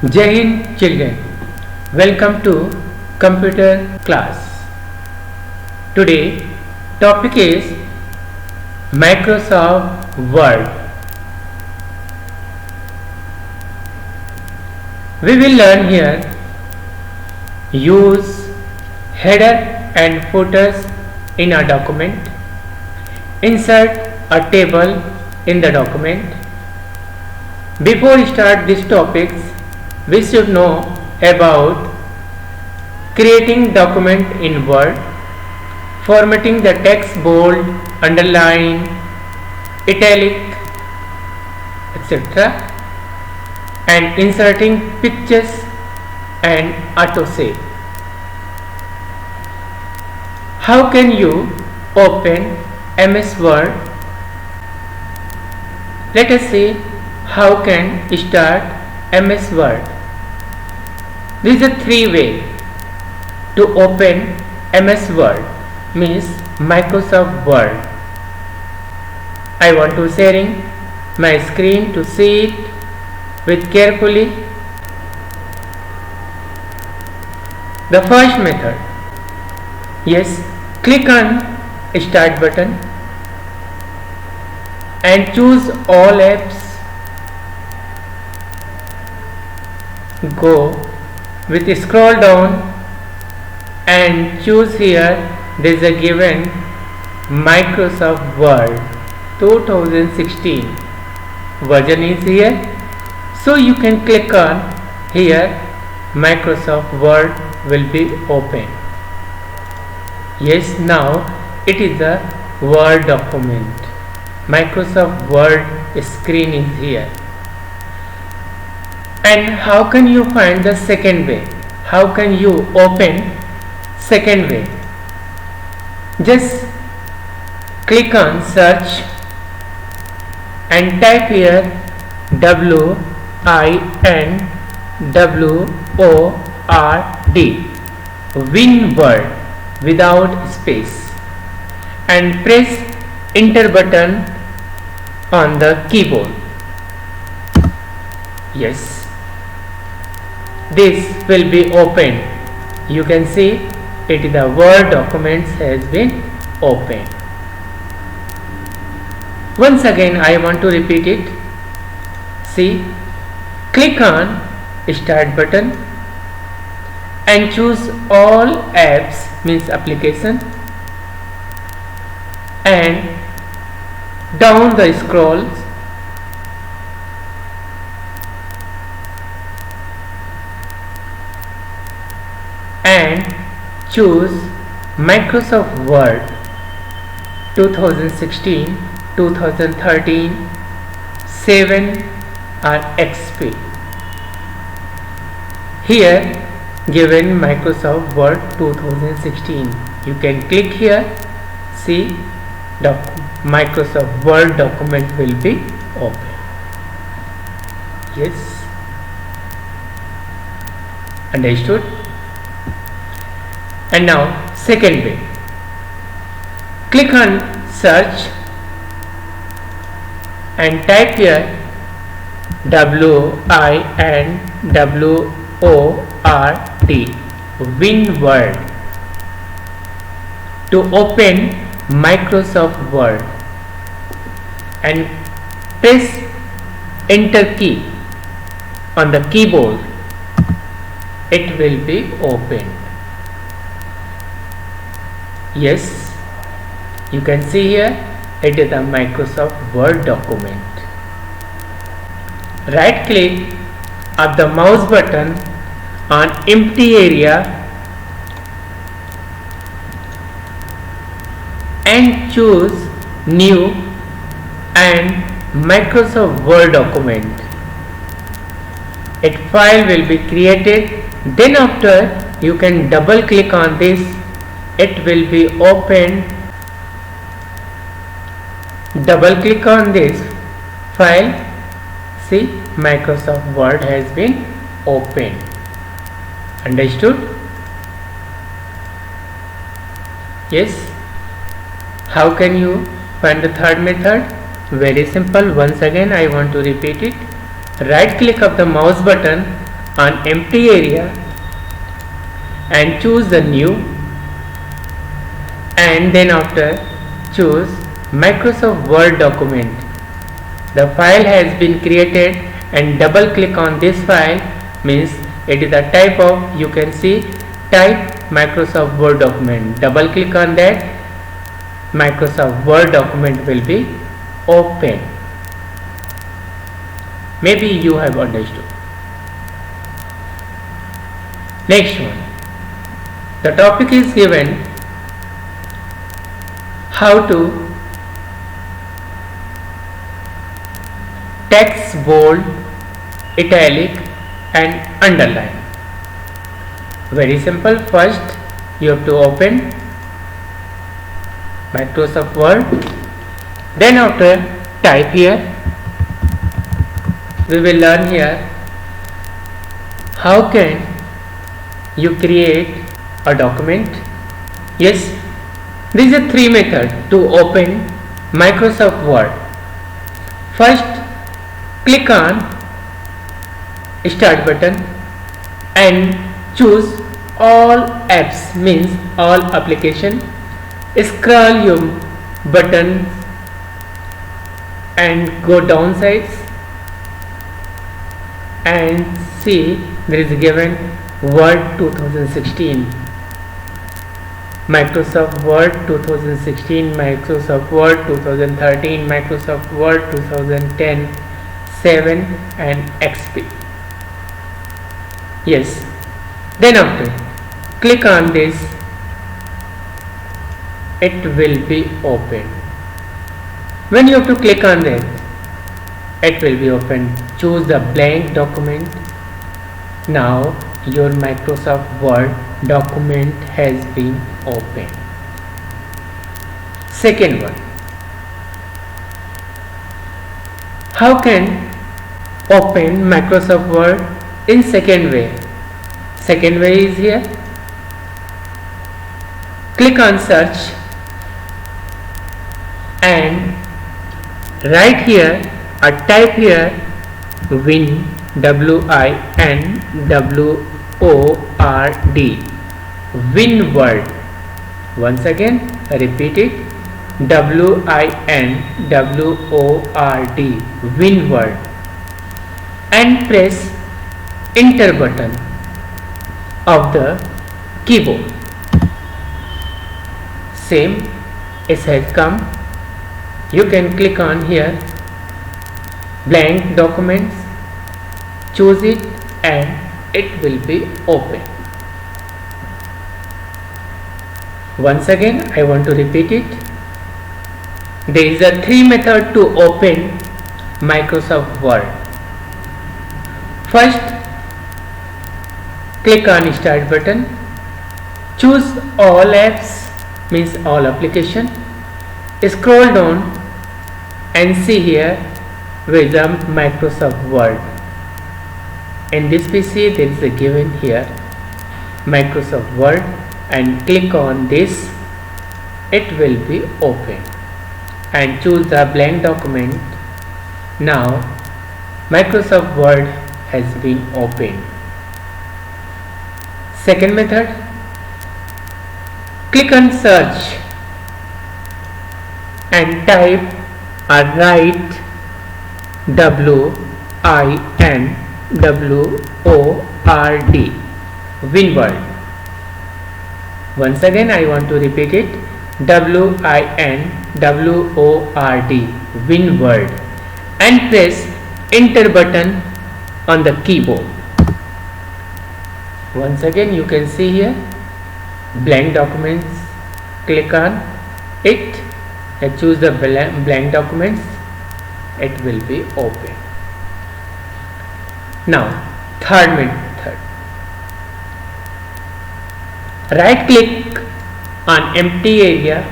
Jai Hind children, welcome to computer class. Today topic is Microsoft Word. We will learn here use header and footers in a document, insert a table in the document. Before we start these topics, we should know about creating document in Word, formatting the text bold, underline, italic, etc., and inserting pictures and autosave. How can you open MS Word? Let us see how can start MS Word. There is a three way to open MS Word, means Microsoft Word. I want to sharing my screen to see it with carefully. The first method, yes, click on Start button and choose all apps. Go with scroll down and choose here. There is a given Microsoft Word 2016 version is here, so you can click on here. Microsoft Word will be open. Yes, now it is a Word document. Microsoft Word screen is here. And how can you find the second way? How can you open second way? Just click on search and type here WINWORD, WinWord without space, and press enter button on the keyboard. Yes, this will be opened. You can see it is the Word documents has been opened. Once again I want to repeat it. See, click on Start button and choose all apps, means application, and down the scrolls and choose Microsoft Word 2016, 2013, 7 or XP. Here given Microsoft Word 2016. You can click here. See, Microsoft Word document will be open. Yes, understood? And now second way, click on search and type here WINWORD, WinWord, to open Microsoft Word, and press enter key on the keyboard. It will be opened. Yes, you can see here it is a Microsoft Word document. Right click of the mouse button on empty area and choose new and Microsoft Word document. A file will be created. Then after you can double click on this. It will be opened. Double click on this file. See, Microsoft Word has been opened. Understood? Yes. How can you find the third method? Very simple. Once again I want to repeat it. Right click of the mouse button on empty area and choose the new, and then after choose Microsoft Word document. The file has been created and double click on this file, means it is a type of, you can see, type Microsoft Word document. Double click on that, Microsoft Word document will be open. Maybe you have understood. Next one, the topic is given how to text bold, italic and underline. Very simple. First you have to open Microsoft Word, then after type here. We will learn here how can you create a document. Yes, these are three methods to open Microsoft Word. First, click on Start button and choose all apps, means all application. Scroll your button and go downsides and see there is given Word 2016, Microsoft Word 2016, Microsoft Word 2013, Microsoft Word 2010, 7 and XP. Yes, then after click on this, it will be open. When you have to click on that, it will be open. Choose the blank document. Now your Microsoft Word document has been opened. Second one, how can open Microsoft Word in second way? Second way is here. Click on search and write here or type here Win, WINWORD, WinWord. Once again repeat it, WINWORD, WinWord, and press enter button of the keyboard. Same, it has come. You can click on here blank documents, choose it and it will be open. Once again I want to repeat it. There is a three method to open Microsoft Word. First, click on start button, choose all apps, means all application, scroll down and see here with the Microsoft Word. In this PC there is a given here Microsoft Word, and click on this, it will be open, and choose the blank document. Now Microsoft Word has been opened. Second method, click on search and type or write WINWORD, WinWord. Once again I want to repeat it, WINWORD, WinWord, and press enter button on the keyboard. Once again you can see here blank documents, click on it and choose the blank documents, it will be open. Now third method, right click on empty area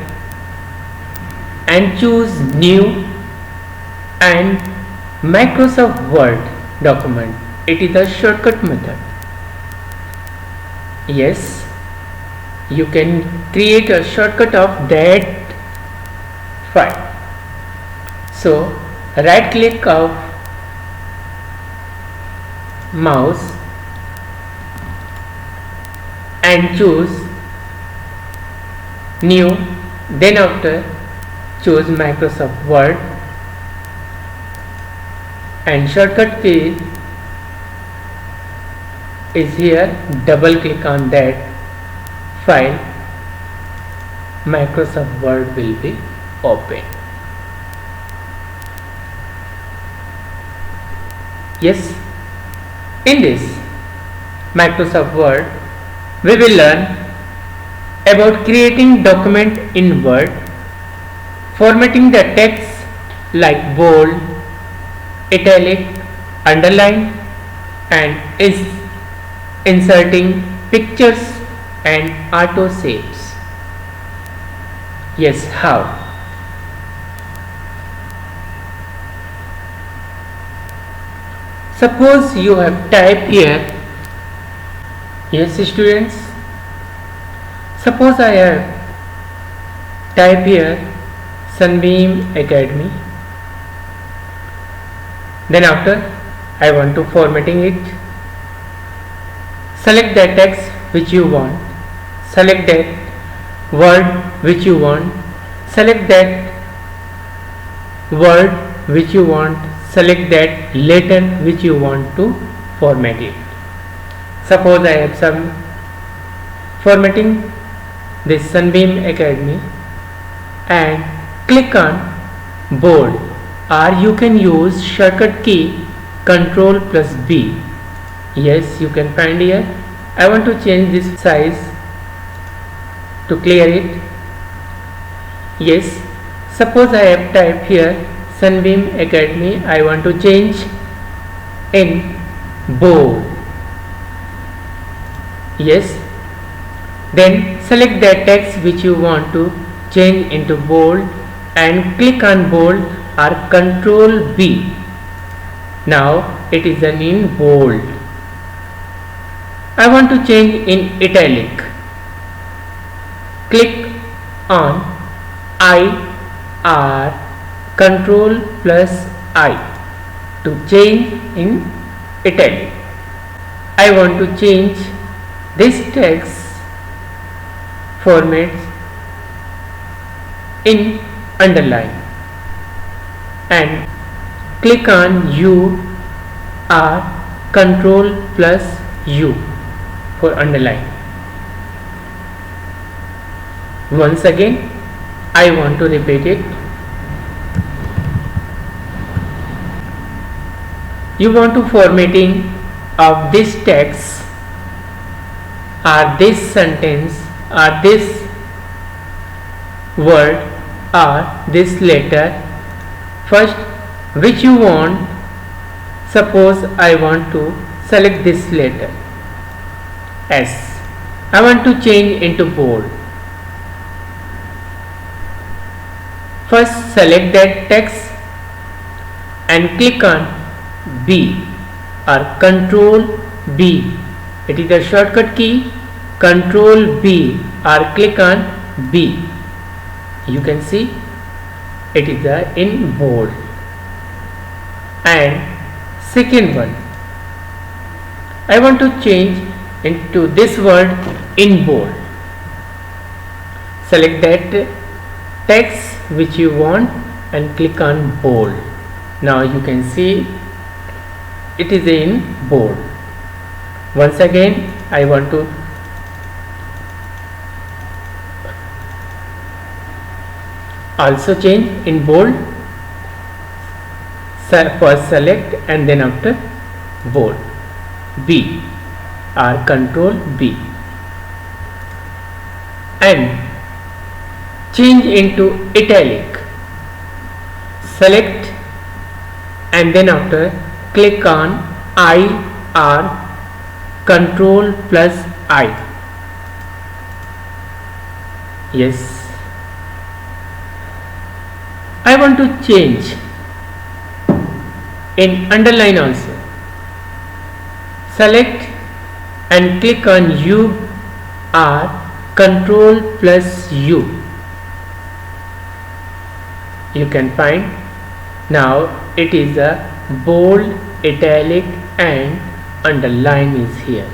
and choose new and Microsoft Word document. It is a shortcut method. Yes, you can create a shortcut of that file. So right click of mouse and choose new, then after choose Microsoft Word and shortcut key is here. Double click on that file, Microsoft Word will be open. Yes, in this Microsoft Word we will learn about creating document in Word, formatting the text like bold, italic, underline, and is inserting pictures and auto saves. Yes, how? Suppose you have typed here. Yes, students. Suppose I have typed here Sunbeam Academy. Then after I want to formatting it. Select the text which you want. Select that word which you want. Select that word which you want. Select that letter which you want to format it. Suppose I have some formatting this Sunbeam Academy and click on bold, or you can use shortcut key Ctrl plus B. Yes, you can find here. I want to change this size to clear it. Yes, suppose I have typed here Sunbeam Academy. I want to change in bold. Yes, then select the text which you want to change into bold and click on bold or Ctrl B. Now it is in bold. I want to change in italic. Click on I or Ctrl plus I to change in italic. I want to change this text format in underline and click on U or Ctrl plus U for underline. Once again I want to repeat it. You want to formatting of this text or this sentence or this word or this letter. First, which you want. Suppose I want to select this letter S. I want to change into bold. First select that text and click on B or Ctrl B. It is a shortcut key. Ctrl B or click on B. You can see it is in bold. And second one, I want to change into this word in bold. Select that text which you want and click on bold. Now you can see it is in bold. Once again I want to also change in bold. First select and then after bold B or Ctrl B and change into italic. Select and then after click on I or Ctrl plus I. Yes, I want to change in underline also. Select and click on U or Ctrl plus U. You can find now it is a bold, italic and underline is here.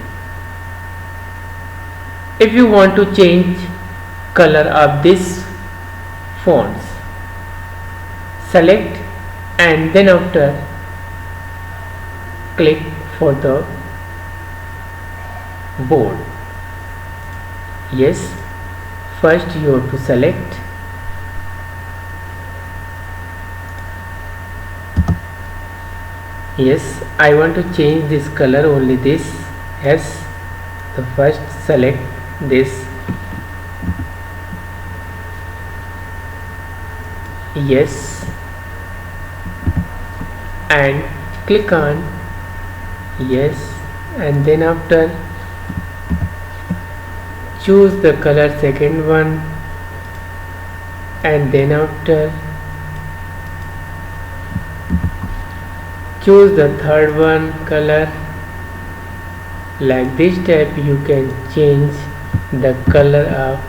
If you want to change color of this fonts, select and then after click for the board. Yes, first you have to select, yes, I want to change this color, only this. Yes, so first select this. Yes, and click on yes, and then after choose the color second one, and then after choose the third one color. Like this step you can change the color of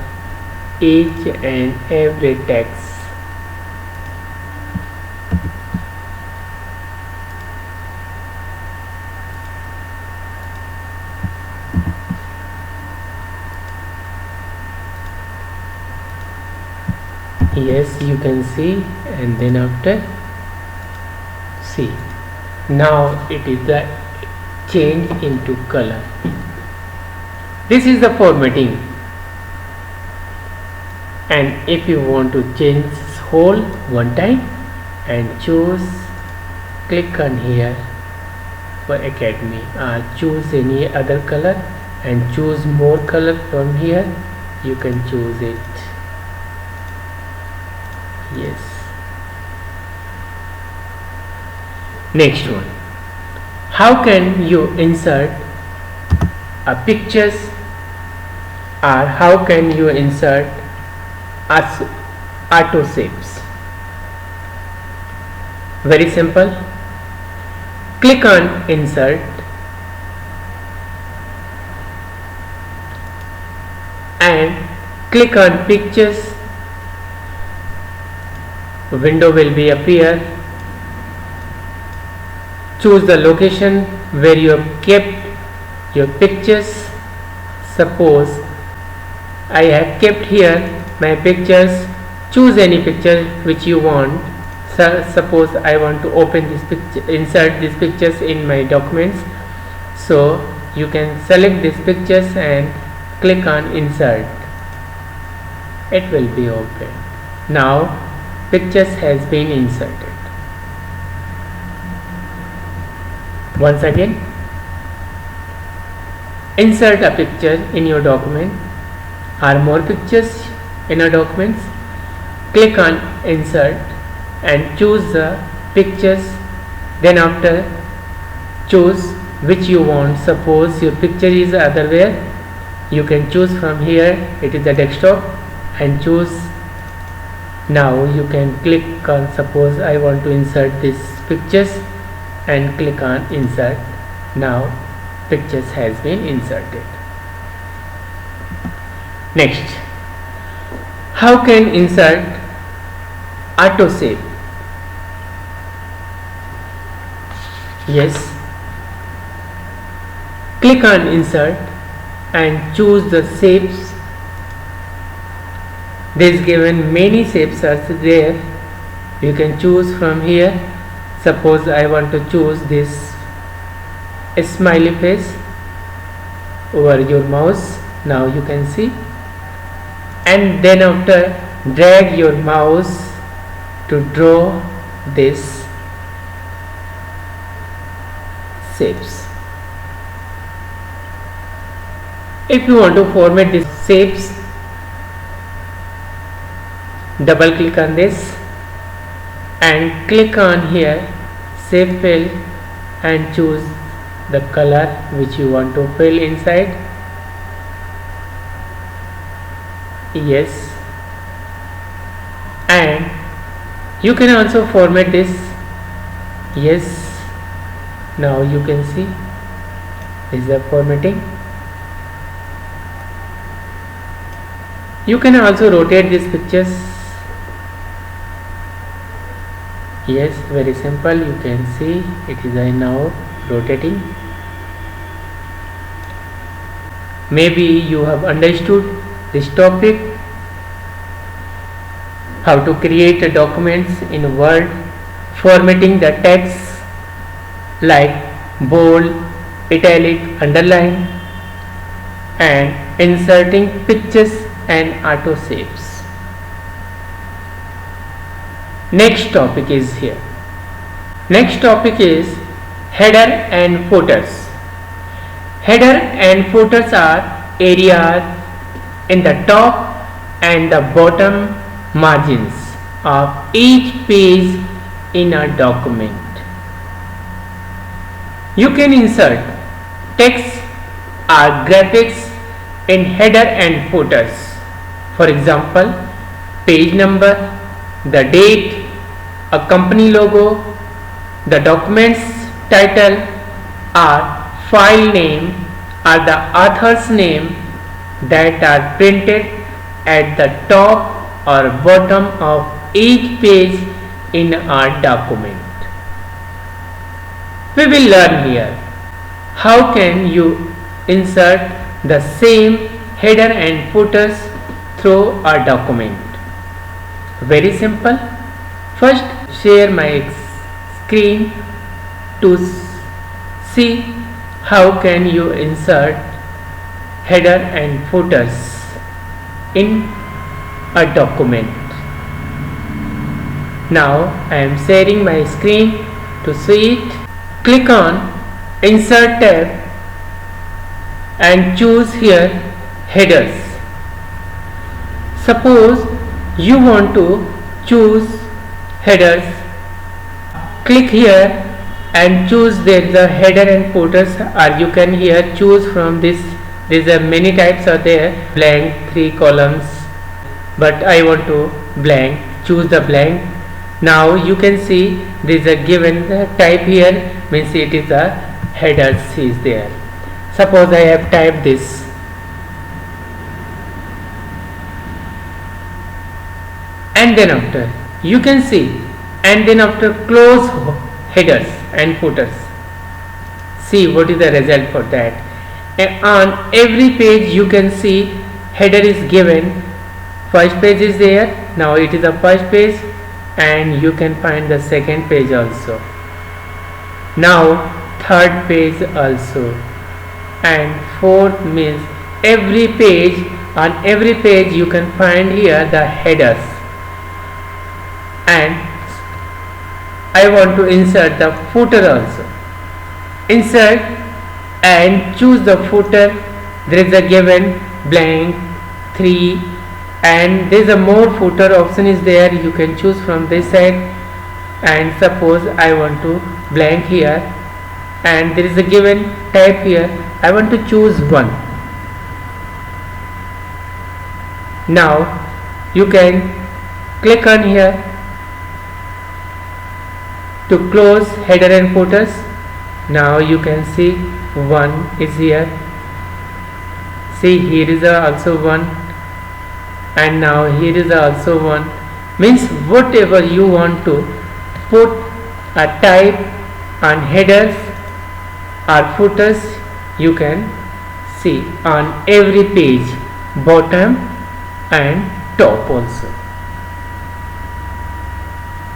each and every text. Yes, you can see, and then after see, now it is the change into color. This is the formatting, and if you want to change whole one time and choose, click on here for Academy or choose any other color and choose more color from here. You can choose it. Yes. Next one, how can you insert a pictures, or how can you insert auto saves? Very simple. Click on insert and click on pictures. Window will be appear. Choose the location where you have kept your pictures. Suppose I have kept here my pictures. Choose any picture which you want. Suppose I want to open this picture, insert these pictures in my documents. So you can select these pictures and click on insert. It will be open. Now pictures has been inserted. Once again, insert a picture in your document or more pictures in a document. Click on insert and choose the pictures. Then after choose which you want. Suppose your picture is otherwhere, you can choose from here. It is the desktop and choose. Now you can click on, suppose I want to insert these pictures and click on insert. Now pictures has been inserted. Next, how can insert autosave? Yes, click on insert and choose the shapes. There is given many shapes are there. You can choose from here. Suppose I want to choose this smiley face over your mouse. Now you can see, and then after drag your mouse to draw this shapes. If you want to format these shapes, double click on this and click on here shape fill and choose the color which you want to fill inside. Yes, and you can also format this. Yes, now you can see is the formatting. You can also rotate these pictures. Yes, very simple. You can see it is now rotating. Maybe you have understood this topic, how to create a documents in Word, formatting the text like bold, italic, underline, and inserting pictures and autosaves. Next topic is here. Next topic is header and footers. Header and footers are areas in the top and the bottom margins of each page in a document. You can insert text or graphics in header and footers. For example, page number, the date, a company logo, the document's title or file name or the author's name that are printed at the top or bottom of each page in our document. We will learn here how can you insert the same header and footers through our document. Very simple. First, share my screen to see how can you insert header and footers in a document. Now I am sharing my screen to see it. Click on Insert tab and choose here headers. Suppose you want to choose headers, click here and choose there the header and footers, or you can here choose from this. There are many types are there, blank, 3 columns, but I want to blank. Choose the blank. Now you can see there is a given type here, means it is a headers is there. Suppose I have typed this. And then after you can see, and then after close headers and footers. See what is the result for that. And on every page you can see header is given. First page is there. Now it is the first page, and you can find the second page also. Now third page also, and fourth means every page, on every page you can find here the headers. And I want to insert the footer also. Insert and choose the footer. There is a given blank 3, and there is a more footer option is there. You can choose from this side. And suppose I want to blank here, and there is a given type here. I want to choose one. Now you can click on here to close header and footers. Now you can see one is here. See, here is also one, and now here is also one. Means whatever you want to put a type on headers or footers, you can see on every page, bottom and top also.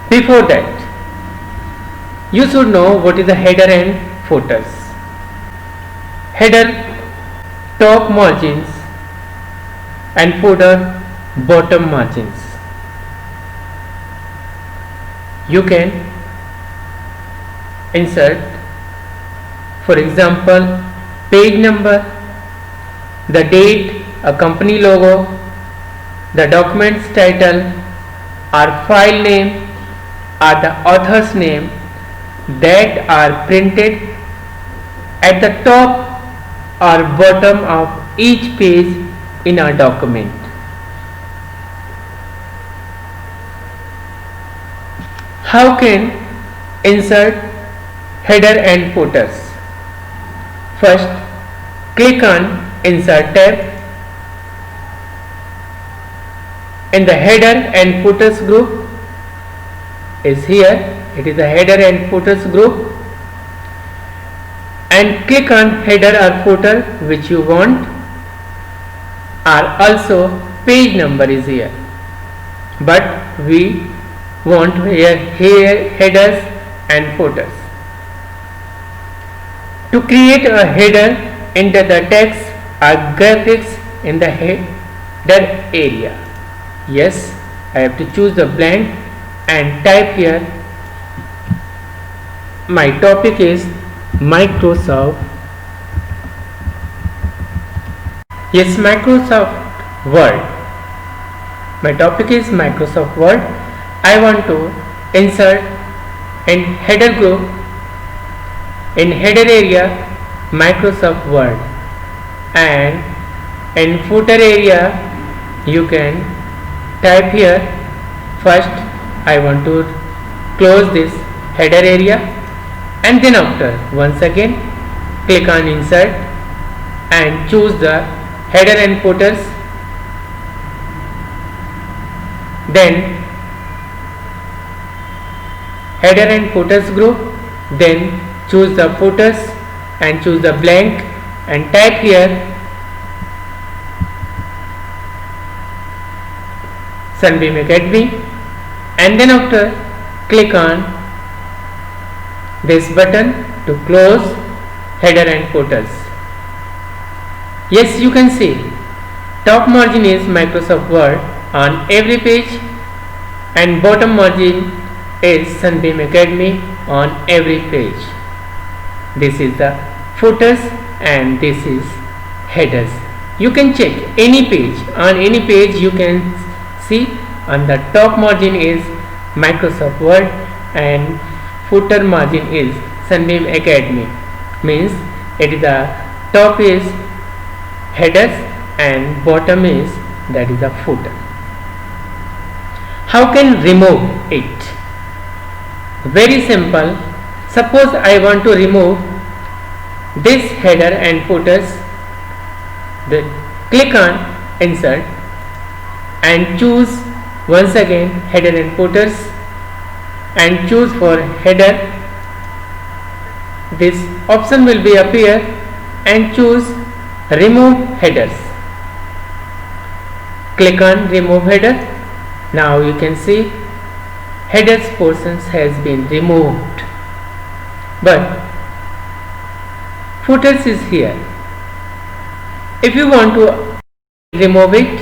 Before that, you should know what is the header and footers. Header top margins and footer bottom margins. You can insert, for example, page number, the date, a company logo, the document's title or file name or the author's name that are printed at the top or bottom of each page in a document. How can insert header and footers? First, click on Insert tab. In the header and footers group is here. It is the header and footers group, and click on header or footer which you want. are also page number is here, but we want here headers and footers. To create a header, enter the text or graphics in the header area. Yes, I have to choose the blank and type here. My topic is Microsoft. Yes, Microsoft Word. My topic is Microsoft Word. I want to insert in header group, in header area, Microsoft Word, and in footer area you can type here. First I want to close this header area, and then after once again click on insert and choose the header and footers. Then header and footers group, then choose the footers and choose the blank and type here Sunbeam Academy, and then after click on this button to close header and footers. Yes, you can see top margin is Microsoft Word on every page and bottom margin is Sunbeam Academy on every page. This is the footers and this is headers. You can check any page. On any page you can see on the top margin is Microsoft Word and footer margin is Sunbeam Academy. Means it is the top is headers and bottom is that is the footer. How can remove it? Very simple. Suppose I want to remove this header and footers, then click on insert and choose once again header and footers and choose for header. This option will be appear and choose remove headers. Click on remove header. Now you can see headers portions has been removed, but footers is here. If you want to remove it,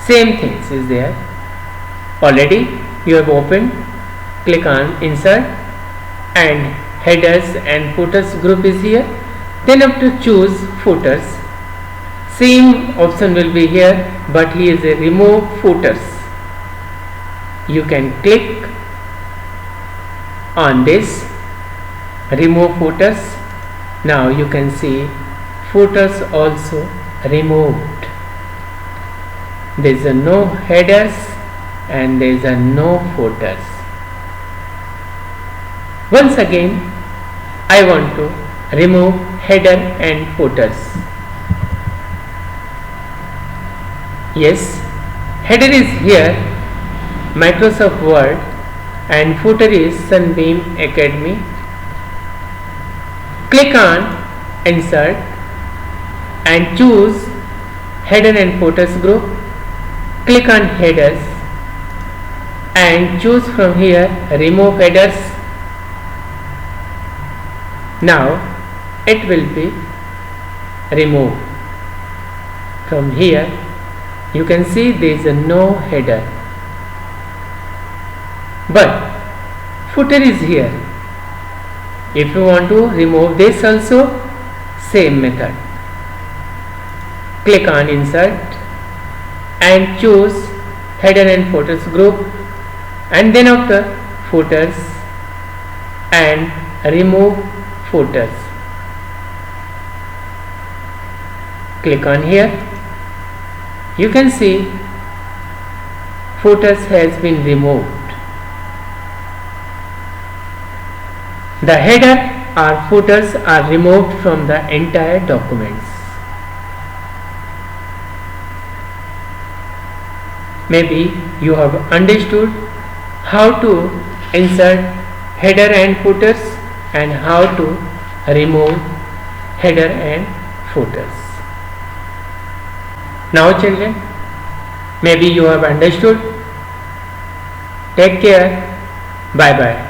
same things is there. Already you have opened, click on insert and headers and footers group is here. Then after choose footers, same option will be here, but here is a remove footers. You can click on this remove footers. Now you can see footers also removed. There is no headers and there is no footers. Once again I want to remove header and footers. Yes, header is here Microsoft Word and footer is Sunbeam Academy. Click on insert and choose header and footers group. Click on headers and choose from here remove headers. Now it will be removed. From here you can see there is no header, but footer is here. If you want to remove this also, same method. Click on insert and choose header and footers group, and then after footers and remove footers. Click on here. You can see footers has been removed. The header or footers are removed from the entire documents. Maybe you have understood how to insert header and footers and how to remove header and footers. Now children, maybe you have understood. Take care. Bye bye.